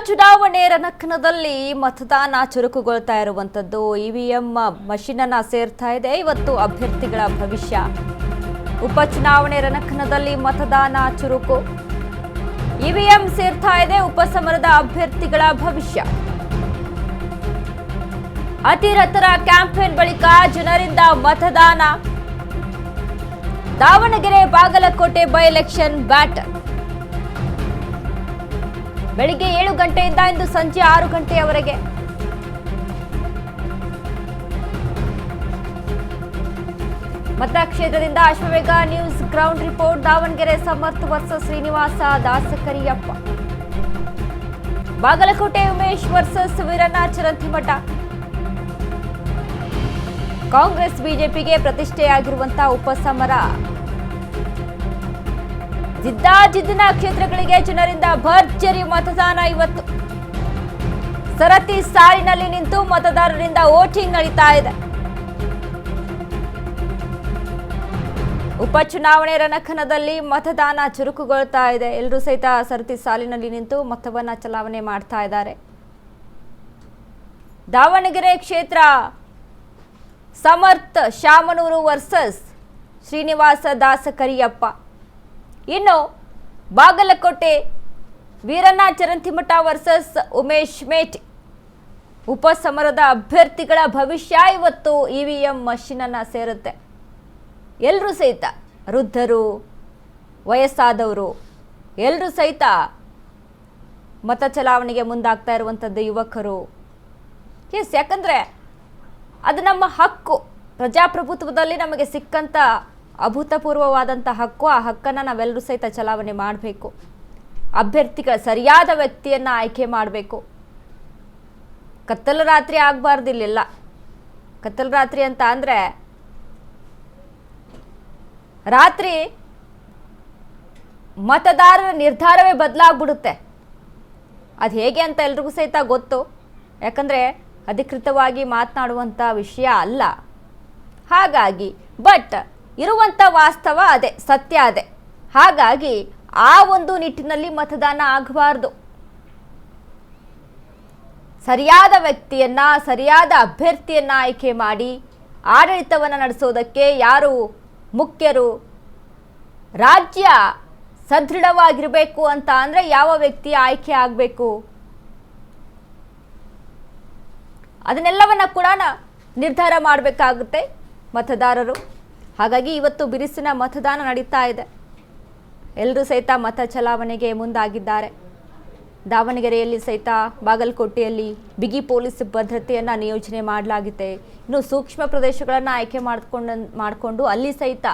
ಉಪಚುನಾವಣೆ ರಣಕಣದಲ್ಲಿ ಮತದಾನ ಚುರುಕುಗೊಳ್ತಾ ಇರುವಂತದ್ದು ಇವಿಎಂ ಮಷೀನ್ ಅನ್ನು ಸೇರ್ತಾ ಇದೆ ಇವತ್ತು ಅಭ್ಯರ್ಥಿಗಳ ಭವಿಷ್ಯ ಉಪಚುನಾವಣೆ ರಣಕಣದಲ್ಲಿ ಮತದಾನ ಚುರುಕು ಇವಿಎಂ ಸೇರ್ತಾ ಇದೆ ಉಪಸಮರದ ಅಭ್ಯರ್ಥಿಗಳ ಭವಿಷ್ಯ ಅತಿರಥರ ಕ್ಯಾಂಪೇನ್ ಬಳಿಕ ಜನರಿಂದ ಮತದಾನ Davanagere Bagalkot by election battle ಬೆಳಿಗ್ಗೆ 7 ಗಂಟೆಯಿಂದ ಇಂದು ಸಂಜೆ 6 ಗಂಟೆಯವರೆಗೆ ಮತಕ್ಷೇತ್ರದಿಂದ Ashwavega news ground report Davanagere Samarth versus Srinivasa Dasakariyappa Bagalkot Umesh versus Veeranna Charantimath Congress ಬಿಜೆಪಿಗೆ ಪ್ರತಿಷ್ಠೆಯಾಗಿರುವಂತಹ ಉಪಸಮರ ಜಿದ್ದಾಜಿದ್ದಿನ ಕ್ಷೇತ್ರಗಳಿಗೆ ಜನರಿಂದ ಭರ್ಜರಿ ಮತದಾನ ಇವತ್ತು ಸರತಿ ಸಾಲಿನಲ್ಲಿ ನಿಂತು ಮತದಾರರಿಂದ ವೋಟಿಂಗ್ ನಡೀತಾ ಇದೆ ಉಪಚುನಾವಣೆ ರಣಕಣದಲ್ಲಿ ಮತದಾನ ಚುರುಕುಗೊಳ್ತಾ ಇದೆ ಎಲ್ಲರೂ ಸಹಿತ ಸರತಿ ಸಾಲಿನಲ್ಲಿ ನಿಂತು ಮತವನ್ನ ಚಲಾವಣೆ ಮಾಡ್ತಾ ಇದ್ದಾರೆ ದಾವಣಗೆರೆ ಕ್ಷೇತ್ರ ಸಮರ್ಥ ಶಾಮನೂರು ವರ್ಸಸ್ ಶ್ರೀನಿವಾಸ ದಾಸಕರಿಯಪ್ಪ ಇನ್ನು ಬಾಗಲಕೋಟೆ ವೀರಣ್ಣ ಚರಂತಿಮಠ ವರ್ಸಸ್ ಉಮೇಶ್ ಮೇಟಿ ಉಪಸಮರದ ಅಭ್ಯರ್ಥಿಗಳ ಭವಿಷ್ಯ ಇವತ್ತು ಇವಿಎಂ ಮಷೀನ್ ಅನ್ನ ಸೇರುತ್ತೆ ಎಲ್ಲರೂ ಸಹಿತ ವೃದ್ಧರು ವಯಸ್ಸಾದವರು ಎಲ್ಲರೂ ಸಹಿತ ಮತ ಚಲಾವಣೆಗೆ ಮುಂದಾಗ್ತಾ ಇರುವಂಥದ್ದು ಯುವಕರು ಎಸ್ ಯಾಕಂದ್ರೆ ಅದು ನಮ್ಮ ಹಕ್ಕು ಪ್ರಜಾಪ್ರಭುತ್ವದಲ್ಲಿ ನಮಗೆ ಸಿಕ್ಕಂತ ಅಭೂತಪೂರ್ವವಾದಂಥ ಹಕ್ಕು ಆ ಹಕ್ಕನ್ನು ನಾವೆಲ್ಲರೂ ಸಹಿತ ಚಲಾವಣೆ ಮಾಡಬೇಕು ಅಭ್ಯರ್ಥಿಗಳ ಸರಿಯಾದ ವ್ಯಕ್ತಿಯನ್ನು ಆಯ್ಕೆ ಮಾಡಬೇಕು ಕತ್ತಲ ರಾತ್ರಿ ಆಗಬಾರ್ದಿಲ್ಲ ಕತ್ತಲ ರಾತ್ರಿ ಅಂತ ಅಂದರೆ ರಾತ್ರಿ ಮತದಾರರ ನಿರ್ಧಾರವೇ ಬದಲಾಗ್ಬಿಡುತ್ತೆ ಅದು ಹೇಗೆ ಅಂತ ಎಲ್ರಿಗೂ ಸಹಿತ ಗೊತ್ತು ಯಾಕಂದರೆ ಅಧಿಕೃತವಾಗಿ ಮಾತನಾಡುವಂಥ ವಿಷಯ ಅಲ್ಲ ಹಾಗಾಗಿ ಬಟ್ ಇರುವಂಥ ವಾಸ್ತವ ಅದೇ ಸತ್ಯ ಅದೇ ಹಾಗಾಗಿ ಆ ಒಂದು ನಿಟ್ಟಿನಲ್ಲಿ ಮತದಾನ ಆಗಬಾರ್ದು ಸರಿಯಾದ ವ್ಯಕ್ತಿಯನ್ನ ಸರಿಯಾದ ಅಭ್ಯರ್ಥಿಯನ್ನ ಆಯ್ಕೆ ಮಾಡಿ ಆಡಳಿತವನ್ನು ನಡೆಸೋದಕ್ಕೆ ಯಾರು ಮುಖ್ಯರು ರಾಜ್ಯ ಸದೃಢವಾಗಿರಬೇಕು ಅಂತ ಅಂದರೆ ಯಾವ ವ್ಯಕ್ತಿ ಆಯ್ಕೆ ಆಗಬೇಕು ಅದನ್ನೆಲ್ಲವನ್ನ ಕೂಡ ನಿರ್ಧಾರ ಮಾಡಬೇಕಾಗುತ್ತೆ ಮತದಾರರು ಹಾಗಾಗಿ ಇವತ್ತು ಬಿರುಸಿನ ಮತದಾನ ನಡೀತಾ ಇದೆ ಎಲ್ಲರೂ ಸಹಿತ ಮತ ಚಲಾವಣೆಗೆ ಮುಂದಾಗಿದ್ದಾರೆ ದಾವಣಗೆರೆಯಲ್ಲಿ ಸಹಿತ ಬಾಗಲಕೋಟೆಯಲ್ಲಿ ಬಿಗಿ ಪೊಲೀಸ್ ಭದ್ರತೆಯನ್ನು ನಿಯೋಜನೆ ಮಾಡಲಾಗಿದೆ ಇನ್ನು ಸೂಕ್ಷ್ಮ ಪ್ರದೇಶಗಳನ್ನು ಆಯ್ಕೆ ಮಾಡಿಕೊಂಡು ಅಲ್ಲಿ ಸಹಿತ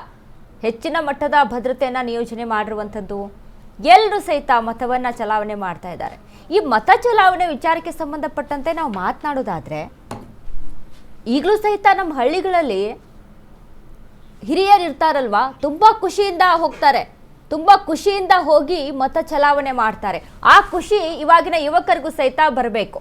ಹೆಚ್ಚಿನ ಮಟ್ಟದ ಭದ್ರತೆಯನ್ನು ನಿಯೋಜನೆ ಮಾಡಿರುವಂಥದ್ದು ಎಲ್ಲರೂ ಸಹಿತ ಮತವನ್ನು ಚಲಾವಣೆ ಮಾಡ್ತಾ ಇದ್ದಾರೆ ಈ ಮತ ಚಲಾವಣೆ ವಿಚಾರಕ್ಕೆ ಸಂಬಂಧಪಟ್ಟಂತೆ ನಾವು ಮಾತನಾಡೋದಾದರೆ ಈಗಲೂ ಸಹಿತ ನಮ್ಮ ಹಳ್ಳಿಗಳಲ್ಲಿ ಹಿರಿಯರು ಇರ್ತಾರಲ್ವಾ ತುಂಬ ಖುಷಿಯಿಂದ ಹೋಗ್ತಾರೆ ತುಂಬ ಖುಷಿಯಿಂದ ಹೋಗಿ ಮತ ಚಲಾವಣೆ ಮಾಡ್ತಾರೆ ಆ ಖುಷಿ ಇವಾಗಿನ ಯುವಕರಿಗೂ ಸಹಿತ ಬರಬೇಕು